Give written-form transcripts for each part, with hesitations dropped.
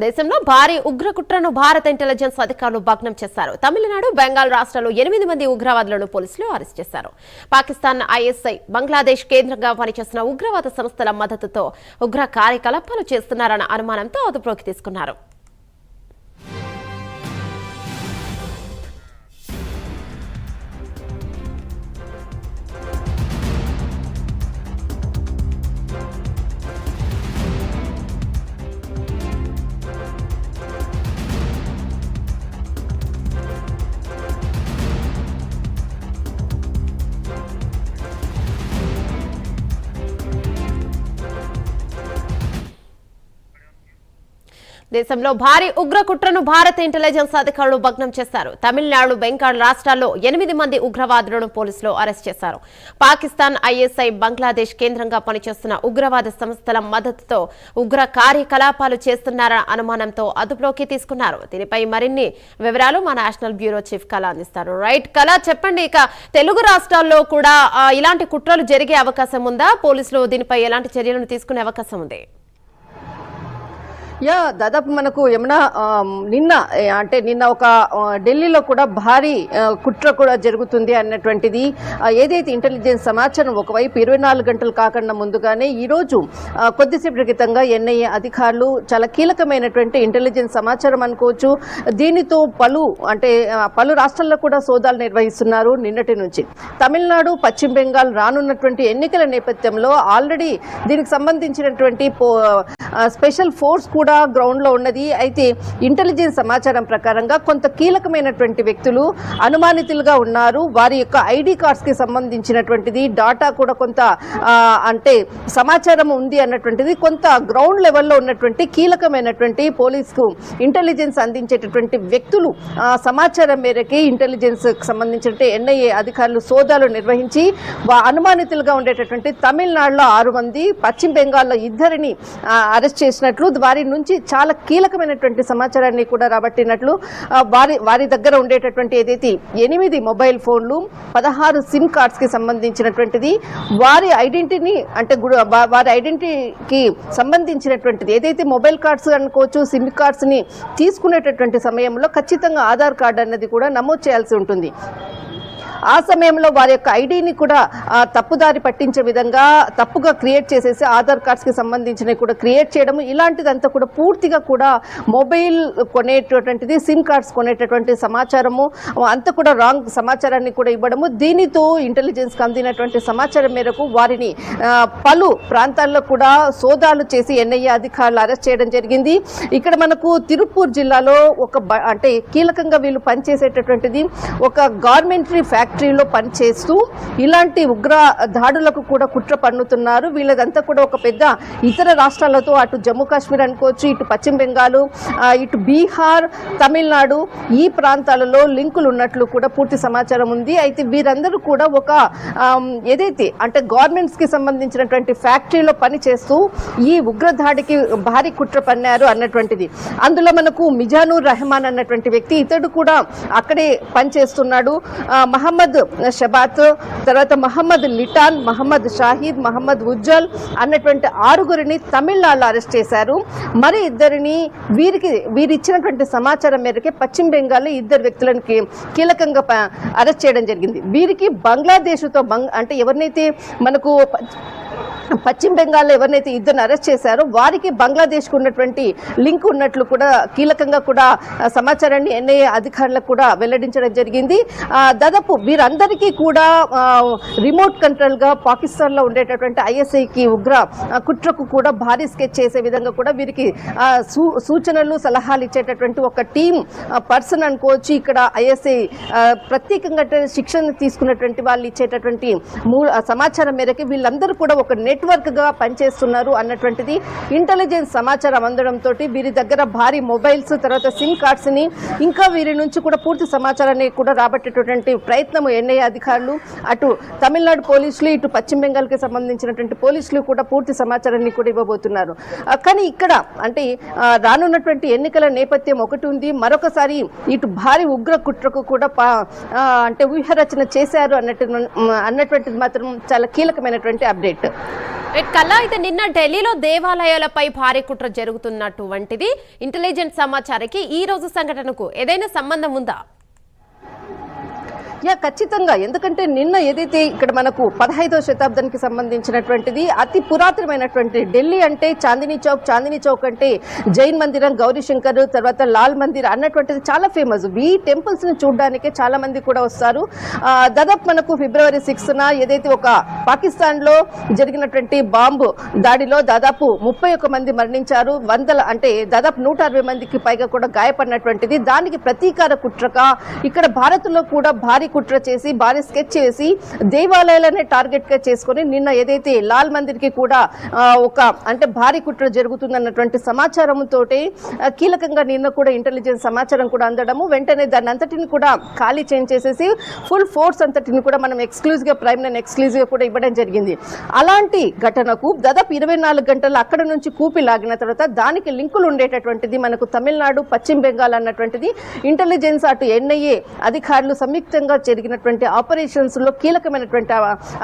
దేశంలో భారీ ఉగ్ర కుట్రను భారత ఇంటెలిజెన్స్ అధికారులు భగ్నం చేశారు. తమిళనాడు, బెంగాల్ రాష్ట్రాల్లో 8 మంది ఉగ్రవాదులను పోలీసులు అరెస్ట్ చేశారు. పాకిస్తాన్ ఐఎస్ఐ, బంగ్లాదేశ్ కేంద్రంగా పనిచేస్తున్న ఉగ్రవాద సంస్థల మద్దతుతో ఉగ్ర కార్యకలాపాలు చేస్తున్నారన్న అనుమానంతో అదుపులోకి తీసుకున్నారు. దేశంలో భారీ ఉగ్ర కుట్రను భారత ఇంటెలిజెన్స్ అధికారులు భగ్నం చేశారు. తమిళనాడు, బెంగాల్ రాష్ట్రాల్లో 8 మంది ఉగ్రవాదులను పోలీసులు అరెస్ట్ చేశారు. పాకిస్తాన్ ఐఎస్ఐ, బంగ్లాదేశ్ కేంద్రంగా పనిచేస్తున్న ఉగ్రవాద సంస్థల మద్దతుతో ఉగ్ర కార్యకలాపాలు చేస్తున్నారన్న అనుమానంతో అదుపులోకి తీసుకున్నారు. దీనిపై మరిన్ని వివరాలు మా నేషనల్ బ్యూరో చీఫ్ కళ అందిస్తారు. రైట్ కళ, చెప్పండి. ఇక తెలుగు రాష్ట్రాల్లో కూడా ఇలాంటి కుట్రలు జరిగే అవకాశం ఉందా? పోలీసులు దీనిపై ఎలాంటి చర్యలను తీసుకునే అవకాశం ఉంది? దాదాపు మనకు ఏమన్నా నిన్న ఒక ఢిల్లీలో కూడా భారీ కుట్ర కూడా జరుగుతుంది అన్నటువంటిది ఏదైతే ఇంటెలిజెన్స్ సమాచారం ఒకవైపు 24 గంటలు కాకుండా ముందుగానే ఈరోజు కొద్దిసేపటి క్రితంగా ఎన్ఐఏ అధికారులు చాలా కీలకమైనటువంటి ఇంటెలిజెన్స్ సమాచారం అనుకోవచ్చు. దీనితో పలు రాష్ట్రాల్లో కూడా సోదాలు నిర్వహిస్తున్నారు. నిన్నటి నుంచి తమిళనాడు, పశ్చిమ బెంగాల్ రానున్నటువంటి ఎన్నికల నేపథ్యంలో ఆల్రెడీ దీనికి సంబంధించినటువంటి స్పెషల్ ఫోర్స్ కూడా గ్రౌండ్ లో ఉన్నది. అయితే ఇంటెలిజెన్స్ సమాచారం ప్రకారంగా కొంత కీలకమైనటువంటి వ్యక్తులు అనుమానితులుగా ఉన్నారు. వారి యొక్క ఐడి కార్డ్స్ కి సంబంధించినటువంటిది డాటా కూడా కొంత సమాచారం ఉంది అన్నటువంటిది కొంత గ్రౌండ్ లెవెల్లో ఉన్నటువంటి కీలకమైనటువంటి పోలీసుకు ఇంటెలిజెన్స్ అందించేటటువంటి వ్యక్తులు సమాచారం మేరకి ఇంటెలిజెన్స్ సంబంధించిన ఎన్ఐఏ అధికారులు సోదాలు నిర్వహించి అనుమానితులుగా ఉండేటటువంటి తమిళనాడులో 6 మంది, పశ్చిమ బెంగాల్లో 2 అరెస్ట్ చేసినట్లు, వారి నుంచి చాలా కీలకమైనటువంటి సమాచారాన్ని కూడా రాబట్టినట్లు, వారి దగ్గర ఉండేటటువంటి ఏదైతే 8 మొబైల్ ఫోన్లు, 16 సిమ్ కార్డ్స్ కి సంబంధించినటువంటిది, వారి ఐడెంటిటీకి సంబంధించినటువంటిది ఏదైతే మొబైల్ కార్డ్స్ అనుకోవచ్చు, సిమ్ కార్డ్స్ ని తీసుకునేటటువంటి సమయంలో ఖచ్చితంగా ఆధార్ కార్డు అన్నది కూడా నమోదు చేయాల్సి ఉంటుంది. ఆ సమయంలో వారి యొక్క ఐడిని కూడా తప్పుదారి పట్టించే విధంగా తప్పుగా క్రియేట్ చేసేసి ఆధార్ కార్డ్స్ కి సంబంధించినవి కూడా క్రియేట్ చేయడం, ఇలాంటిదంతా కూడా పూర్తిగా కూడా మొబైల్ కొనేటటువంటిది, సిమ్ కార్డ్స్ కొనేటటువంటి సమాచారము అంతా కూడా రాంగ్ సమాచారాన్ని కూడా ఇవ్వడము. దీనితో ఇంటెలిజెన్స్ కి అందినటువంటి సమాచారం మేరకు వారిని పలు ప్రాంతాల్లో కూడా సోదాలు చేసి ఎన్ఐఏ అధికారులు అరెస్ట్ చేయడం జరిగింది. ఇక్కడ మనకు తిరుపూర్ జిల్లాలో కీలకంగా వీళ్ళు పనిచేసేటటువంటిది ఒక గార్మెంటరీ ఫ్యాక్టరీలో పనిచేస్తూ ఇలాంటి ఉగ్ర దాడులకు కూడా కుట్ర పన్నుతున్నారు. వీళ్ళదంతా కూడా ఒక పెద్ద ఇతర రాష్ట్రాలతో అటు జమ్మూ కాశ్మీర్ అనుకోవచ్చు, ఇటు పశ్చిమ బెంగాల్, ఇటు బీహార్, తమిళనాడు ఈ ప్రాంతాలలో లింకులు ఉన్నట్లు కూడా పూర్తి సమాచారం ఉంది. అయితే వీరందరూ కూడా ఒక ఏదైతే గవర్నమెంట్స్ కి సంబంధించినటువంటి ఫ్యాక్టరీలో పనిచేస్తూ ఈ ఉగ్ర దాడికి భారీ కుట్ర పన్నారు అన్నటువంటిది. అందులో మనకు మిజానూర్ రెహమాన్ అన్నటువంటి వ్యక్తి, ఇతడు కూడా అక్కడే పనిచేస్తున్నాడు. మహమ్మద్ షబాత్, తర్వాత మహమ్మద్ లిటాన్, మహమ్మద్ షాహిద్, మహమ్మద్ ఉజ్జల్ అన్నటువంటి 6 తమిళనాడులో అరెస్ట్ చేశారు. మరి 2 వీరిచ్చినటువంటి సమాచారం మేరకే పశ్చిమ బెంగాల్లో 2 వ్యక్తులను కీలకంగా అరెస్ట్ చేయడం జరిగింది. వీరికి బంగ్లాదేశ్తో ఎవరినైతే మనకు పశ్చిమ బెంగాల్లో ఎవరినైతే 2 అరెస్ట్ చేశారో వారికి బంగ్లాదేశ్ కు ఉన్నటువంటి లింక్ ఉన్నట్లు కూడా కీలకంగా కూడా సమాచారాన్ని ఎన్ఐఏ అధికారులకు కూడా వెల్లడించడం జరిగింది. దాదాపు వీరందరికీ కూడా రిమోట్ కంట్రోల్ గా పాకిస్తాన్ లో ఉండేటటువంటి ఐఎస్ఐకి ఉగ్ర కుట్రకు కూడా భారీ స్కెచ్ చేసే విధంగా కూడా వీరికి సూచనలు, సలహాలు ఇచ్చేటటువంటి ఒక టీం పర్సన్ అనుకోవచ్చు. ఇక్కడ ఐఎస్ఐ ప్రత్యేకంగా శిక్షణ తీసుకున్నటువంటి వాళ్ళు ఇచ్చేటటువంటి సమాచారం మేరకు వీళ్ళందరూ కూడా ఒక నెట్వర్క్ గా పనిచేస్తున్నారు అన్నటువంటిది ఇంటెలిజెన్స్ సమాచారం అందడంతో వీరి దగ్గర భారీ మొబైల్స్, తర్వాత సిమ్ కార్డ్స్ ని, ఇంకా వీరి నుంచి కూడా పూర్తి సమాచారాన్ని కూడా రాబట్టేటటువంటి ప్రయత్నం ప్రయత్నం ఎన్ఐఏ అధికారులు, అటు తమిళనాడు పోలీసులు, ఇటు పశ్చిమ బెంగాల్కి సంబంధించినటువంటి పోలీసులు కూడా పూర్తి సమాచారాన్ని కూడా ఇవ్వబోతున్నారు. కానీ ఇక్కడ అంటే రానున్నటువంటి ఎన్నికల నేపథ్యం ఒకటి ఉంది, మరొకసారి ఇటు భారీ ఉగ్ర కుట్రకు కూడా అంటే వ్యూహరచన చేశారు అన్నటువంటిది మాత్రం చాలా కీలకమైనటువంటి అప్డేట్. కల్లా అయితే నిన్న ఢిల్లీలో దేవాలయాలపై భారీ కుట్ర జరుగుతున్నటువంటిది ఇంటెలిజెన్స్ సమాచారానికి ఈ రోజు సంఘటనకు ఏదైనా సంబంధం ఉందా? ఖచ్చితంగా. ఎందుకంటే నిన్న ఏదైతే ఇక్కడ మనకు 15వ శతాబ్దానికి సంబంధించినటువంటిది అతి పురాతనమైనటువంటి ఢిల్లీ అంటే చాందినీ చౌక్ అంటే జైన్ మందిరం, గౌరీశంకర్, తర్వాత లాల్ మందిర్ అన్నటువంటిది చాలా ఫేమస్. ఈ టెంపుల్స్ ని చూడడానికే చాలా మంది కూడా వస్తారు. దాదాపు మనకు ఫిబ్రవరి 6న ఏదైతే ఒక పాకిస్తాన్ లో జరిగినటువంటి బాంబు దాడిలో దాదాపు 31 మంది మరణించారు, అంటే దాదాపు 160 మందికి పైగా కూడా గాయపడినటువంటిది. దానికి ప్రతీకార కుట్రగా ఇక్కడ భారత్ లో కూడా భారీ కుట్ర చేసి, భారీ స్కెచ్ చేసి దేవాలయాలనే టార్గెట్ గా చేసుకుని నిన్న ఏదైతే లాల్ మందిర్ కి కూడా ఒక అంటే భారీ కుట్ర జరుగుతుందన్నటువంటి సమాచారంతో కీలకంగా నిన్న కూడా ఇంటెలిజెన్స్ సమాచారం కూడా అందడము, వెంటనే దాన్ని అంతటిని కూడా ఖాళీ చేసేసి ఫుల్ ఫోర్స్ అంతటిని కూడా మనం ఎక్స్క్లూజివ్ గా ప్రైమ్ లైన్ ఎక్స్క్లూజివ్ గా కూడా ఇవ్వడం జరిగింది. అలాంటి ఘటనకు దాదాపు 24 గంటలు అక్కడ నుంచి కూపి లాగిన తర్వాత దానికి లింకులు ఉండేటటువంటిది మనకు తమిళనాడు, పశ్చిమ బెంగాల్ అన్నటువంటిది ఇంటెలిజెన్స్, అటు ఎన్ఐఏ అధికారులు సంయుక్తంగా జరిగినటువంటి ఆపరేషన్స్ లో కీలకమైనటువంటి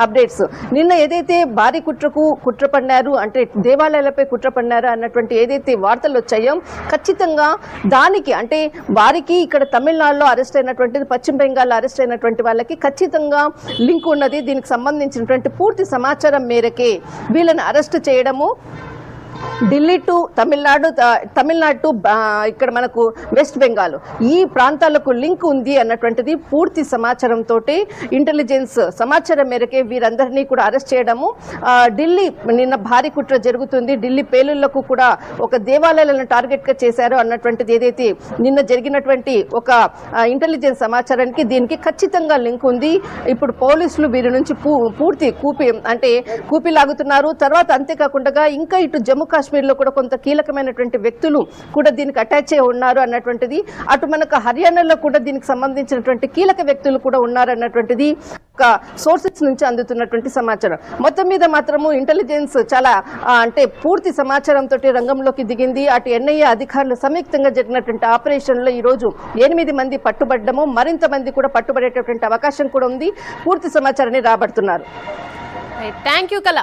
అప్డేట్స్. నిన్న ఏదైతే భారీ కుట్ర పన్నారు, అంటే దేవాలయాలపై కుట్ర పన్నారు అన్నటువంటి ఏదైతే వార్తలు వచ్చాయో ఖచ్చితంగా దానికి అంటే వారికి ఇక్కడ తమిళనాడులో అరెస్ట్ అయినటువంటిది, పశ్చిమ బెంగాల్లో అరెస్ట్ అయినటువంటి వాళ్ళకి ఖచ్చితంగా లింక్ ఉన్నది. దీనికి సంబంధించినటువంటి పూర్తి సమాచారం మేరకే వీళ్ళని అరెస్ట్ చేయడము, ఢిల్లీ టు తమిళనాడు టు ఇక్కడ మనకు వెస్ట్ బెంగాల్ ఈ ప్రాంతాలకు లింక్ ఉంది అన్నటువంటిది పూర్తి సమాచారంతో ఇంటెలిజెన్స్ సమాచారం మేరకే వీరందరినీ కూడా అరెస్ట్ చేయడము. ఢిల్లీ నిన్న భారీ కుట్ర జరుగుతుంది, ఢిల్లీ పేలుళ్లకు కూడా ఒక దేవాలయాలను టార్గెట్ గా చేశారు అన్నటువంటిది ఏదైతే నిన్న జరిగినటువంటి ఒక ఇంటెలిజెన్స్ సమాచారానికి దీనికి ఖచ్చితంగా లింక్ ఉంది. ఇప్పుడు పోలీసులు వీరి నుంచి పూర్తి కూపి లాగుతున్నారు. తర్వాత అంతేకాకుండా ఇంకా ఇటు జమ్మూ కాశ్మీర్ లో కూడా కొంత కీలకమైనటువంటి వ్యక్తులు కూడా దీనికి అటాచ్ అయి ఉన్నారు అన్నటువంటిది, అటు మనకు హర్యానాలో కూడా దీనికి సంబంధించినటువంటి కీలక వ్యక్తులు కూడా ఉన్నారు అన్నటువంటిది ఒక సోర్సెస్ నుంచి అందుతున్నటువంటి సమాచారం. మొత్తం మీద మాత్రము ఇంటెలిజెన్స్ చాలా అంటే పూర్తి సమాచారంతో రంగంలోకి దిగింది. అటు ఎన్ఐఏ అధికారులు సంయుక్తంగా జరిగినటువంటి ఆపరేషన్ లో ఈ రోజు 8 మంది పట్టుబడ్డము, మరింత మంది కూడా పట్టుబడేటటువంటి అవకాశం కూడా ఉంది. పూర్తి సమాచారాన్ని రాబడుతున్నారు. థ్యాంక్ యూ కళ.